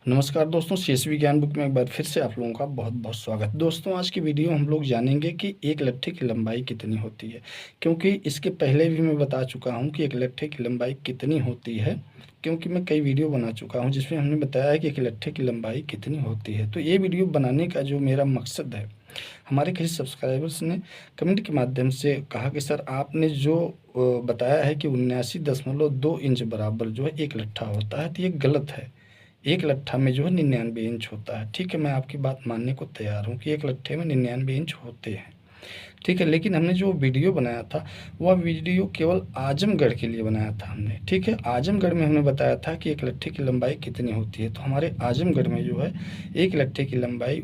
नमस्कार दोस्तों, सीएसवी ज्ञान बुक में एक बार फिर से आप लोगों का बहुत बहुत स्वागत। दोस्तों, आज की वीडियो हम लोग जानेंगे कि एक लट्ठे की लंबाई कितनी होती है। क्योंकि इसके पहले भी मैं बता चुका हूं कि एक लट्ठे की लंबाई कितनी होती है, क्योंकि मैं कई वीडियो बना चुका हूं जिसमें हमने बताया है कि एक लट्ठे की लंबाई कितनी होती है। तो ये वीडियो बनाने का जो मेरा मकसद है, हमारे किसी सब्सक्राइबर्स ने कमेंट के माध्यम से कहा कि सर आपने जो बताया है कि 79.2 इंच बराबर जो है एक लट्ठा होता है, तो ये गलत है। एक लट्ठा में जो है 99 इंच होता है। ठीक है, मैं आपकी बात मानने को तैयार हूँ कि एक लट्ठे में 99 इंच होते हैं। ठीक है, लेकिन हमने जो वीडियो बनाया था वह वीडियो केवल आजमगढ़ के लिए बनाया था हमने। ठीक है, आजमगढ़ में हमने बताया था कि एक लट्ठे की लंबाई कितनी होती है। तो हमारे आजमगढ़ में जो है एक लट्ठे की लंबाई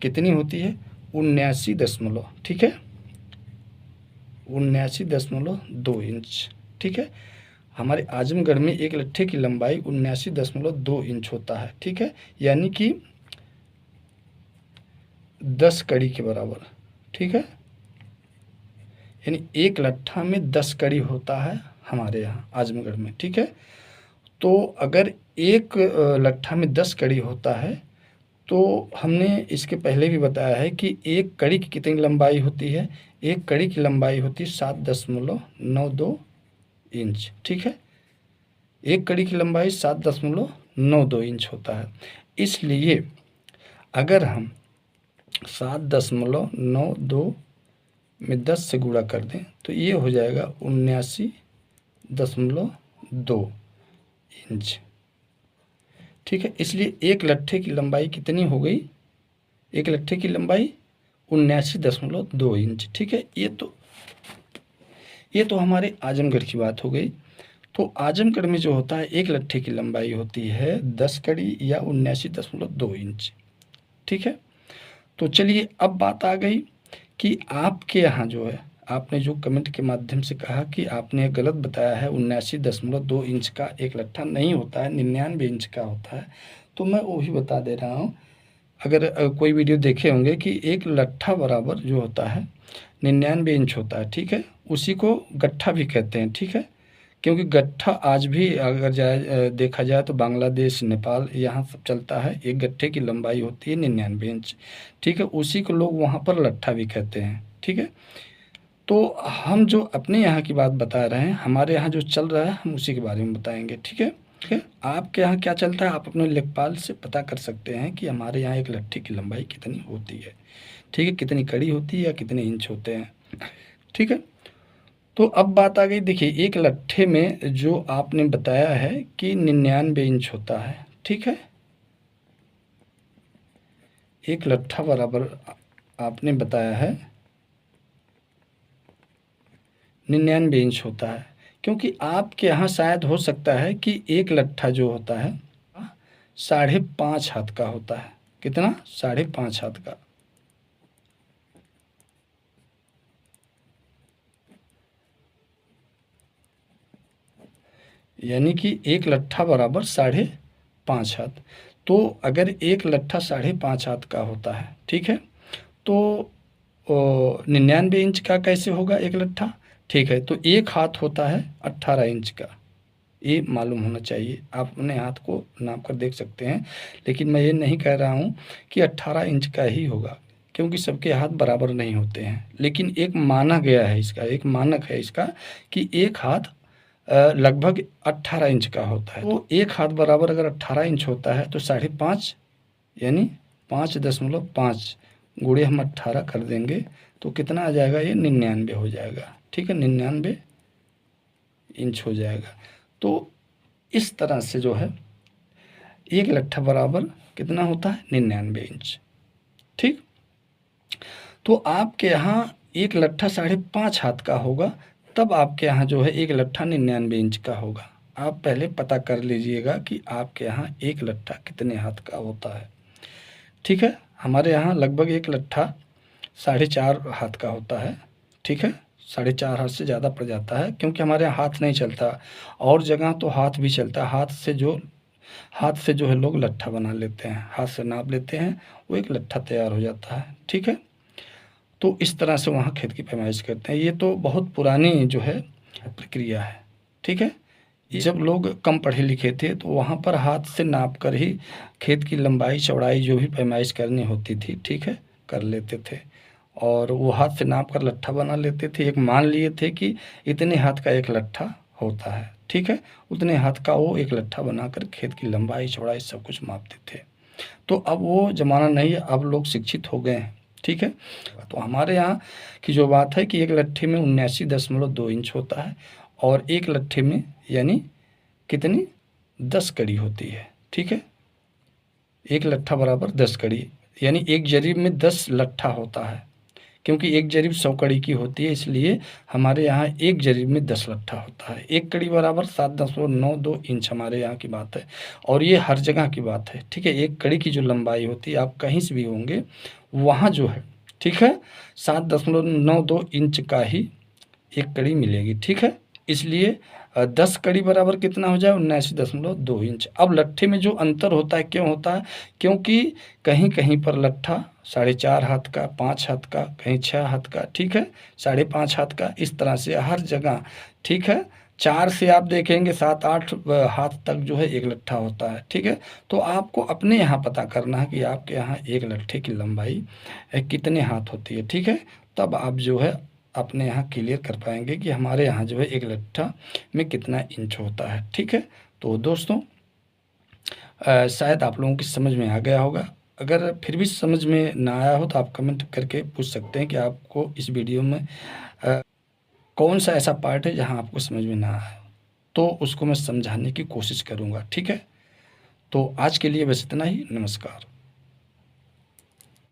कितनी होती है, 79 दशमलव, ठीक है, 79.2 इंच। ठीक है, हमारे आजमगढ़ में एक लट्ठे की लंबाई 79.2 इंच होता है। ठीक है, यानी कि 10 कड़ी के बराबर। ठीक है, यानी एक लट्ठा में 10 कड़ी होता है हमारे यहाँ आजमगढ़ में। ठीक है, तो अगर एक लट्ठा में 10 कड़ी होता है तो हमने इसके पहले भी बताया है कि एक कड़ी की कितनी लंबाई होती है। एक कड़ी की लंबाई होती है 7.92 इंच। ठीक है, एक कड़ी की लंबाई 7.92 इंच होता है। इसलिए अगर हम 7.92 में 10 से गुणा कर दें तो ये हो जाएगा 79.2 इंच। ठीक है, इसलिए एक लट्ठे की लंबाई कितनी हो गई, एक लट्ठे की लंबाई 79.2 इंच। ठीक है, ये तो हमारे आजमगढ़ की बात हो गई। तो आजमगढ़ में जो होता है एक लट्ठे की लंबाई होती है 10 कड़ी या 79.2 इंच। ठीक है, तो चलिए अब बात आ गई कि आपके यहाँ जो है, आपने जो कमेंट के माध्यम से कहा कि आपने गलत बताया है, 79.2 इंच का एक लट्ठा नहीं होता है, 99 इंच का होता है। तो मैं वही बता दे रहा हूँ। अगर कोई वीडियो देखे होंगे कि एक लट्ठा बराबर जो होता है 99 इंच होता है। ठीक है, उसी को गट्ठा भी कहते हैं। ठीक है, क्योंकि गट्ठा आज भी अगर देखा जाए तो बांग्लादेश, नेपाल, यहाँ सब चलता है। एक गट्ठे की लंबाई होती है 99 इंच। ठीक है, उसी को लोग वहाँ पर लट्ठा भी कहते हैं। ठीक है, तो हम जो अपने यहाँ की बात बता रहे हैं, हमारे यहाँ जो चल रहा है हम उसी के बारे में बताएंगे। ठीक है, ठीक है, आपके यहाँ क्या चलता है आप अपने लेखपाल से पता कर सकते हैं कि हमारे यहाँ एक लट्ठे की लंबाई कितनी होती है। ठीक है, कितनी कड़ी होती है या कितने इंच होते हैं। ठीक है, तो अब बात आ गई, देखिए एक लट्ठे में जो आपने बताया है कि 99 इंच होता है। ठीक है, एक लट्ठा बराबर आपने बताया है 99 इंच होता है। क्योंकि आपके यहाँ शायद हो सकता है कि एक लट्ठा जो होता है 5.5 हाथ का होता है। कितना, 5.5 हाथ का। यानी कि एक लट्ठा बराबर 5.5 हाथ। तो अगर एक लट्ठा 5.5 हाथ का होता है, ठीक है, तो 99 इंच का कैसे होगा एक लट्ठा। ठीक है, तो एक हाथ होता है 18 इंच का। ये मालूम होना चाहिए, आप अपने हाथ को नाप कर देख सकते हैं। लेकिन मैं ये नहीं कह रहा हूँ कि 18 इंच का ही होगा, क्योंकि सबके हाथ बराबर नहीं होते हैं। लेकिन एक माना गया है इसका, एक मानक है इसका कि एक हाथ लगभग 18 इंच का होता है। तो एक हाथ बराबर अगर 18 इंच होता है तो 5.5 यानी 5.5 गुणे हम 18 कर देंगे तो कितना आ जाएगा, ये 99 हो जाएगा। ठीक है, 99 इंच हो जाएगा। तो इस तरह से जो है एक लट्ठा बराबर कितना होता है, 99 इंच। ठीक, तो आपके यहाँ एक लट्ठा 5.5 हाथ का होगा, तब आपके यहाँ जो है एक लट्ठा 99 इंच का होगा। आप पहले पता कर लीजिएगा कि आपके यहाँ एक लट्ठा कितने हाथ का होता है। ठीक है, हमारे यहाँ लगभग एक लट्ठा 4.5 हाथ का होता है। ठीक है, 4.5 हाथ से ज़्यादा पड़ जाता है, क्योंकि हमारे यहाँ हाथ नहीं चलता। और जगह तो हाथ भी चलता है, हाथ से जो है लोग लट्ठा बना लेते हैं, हाथ से नाप लेते हैं, वो एक लट्ठा तैयार हो जाता है। ठीक है, तो इस तरह से वहाँ खेत की पैमाइश करते हैं। ये तो बहुत पुरानी जो है प्रक्रिया है। ठीक है, जब लोग कम पढ़े लिखे थे तो वहाँ पर हाथ से नाप कर ही खेत की लंबाई चौड़ाई जो भी पैमाइश करनी होती थी, ठीक है, कर लेते थे। और वो हाथ से नाप कर लट्ठा बना लेते थे। एक मान लिए थे कि इतने हाथ का एक लट्ठा होता है, ठीक है, उतने हाथ का वो एक लट्ठा बनाकर खेत की लंबाई चौड़ाई सब कुछ मापते थे। तो अब वो ज़माना नहीं है, अब लोग शिक्षित हो गए हैं, ठीक है। तो हमारे यहाँ की जो बात है कि एक लट्ठे में 79.2 इंच होता है और एक लट्ठे में यानी कितनी 10 कड़ी होती है, ठीक है। एक लट्ठा बराबर 10 कड़ी, यानी एक जरीब में 10 लट्ठा होता है। क्योंकि एक जरीब 100 कड़ी की होती है, इसलिए हमारे यहाँ एक जरीब में 10 लट्ठा होता है। एक कड़ी बराबर 7.92 इंच हमारे यहाँ की बात है और ये हर जगह की बात है, ठीक है। एक कड़ी की जो लंबाई होती है, आप कहीं से भी होंगे वहाँ जो है, ठीक है, 7.92 इंच का ही एक कड़ी मिलेगी, ठीक है। इसलिए 10 कड़ी बराबर कितना हो जाए 79.2 इंच। अब लट्ठे में जो अंतर होता है क्यों होता है, क्योंकि कहीं कहीं पर लट्ठा 4.5 हाथ का, 5 हाथ का, कहीं 6 हाथ का, ठीक है, 5.5 हाथ का, इस तरह से हर जगह, ठीक है। 4 से आप देखेंगे 7-8 हाथ तक जो है एक लट्ठा होता है, ठीक है। तो आपको अपने यहाँ पता करना है कि आपके यहाँ एक लट्ठे की लंबाई कितने हाथ होती है, ठीक है। तब आप जो है अपने यहाँ क्लियर कर पाएंगे कि हमारे यहाँ जो है एक लट्ठा में कितना इंच होता है, ठीक है। तो दोस्तों शायद आप लोगों की समझ में आ गया होगा। अगर फिर भी समझ में ना आया हो तो आप कमेंट करके पूछ सकते हैं कि आपको इस वीडियो में कौन सा ऐसा पार्ट है जहाँ आपको समझ में ना आया, तो उसको मैं समझाने की कोशिश करूँगा, ठीक है। तो आज के लिए बस इतना ही, नमस्कार।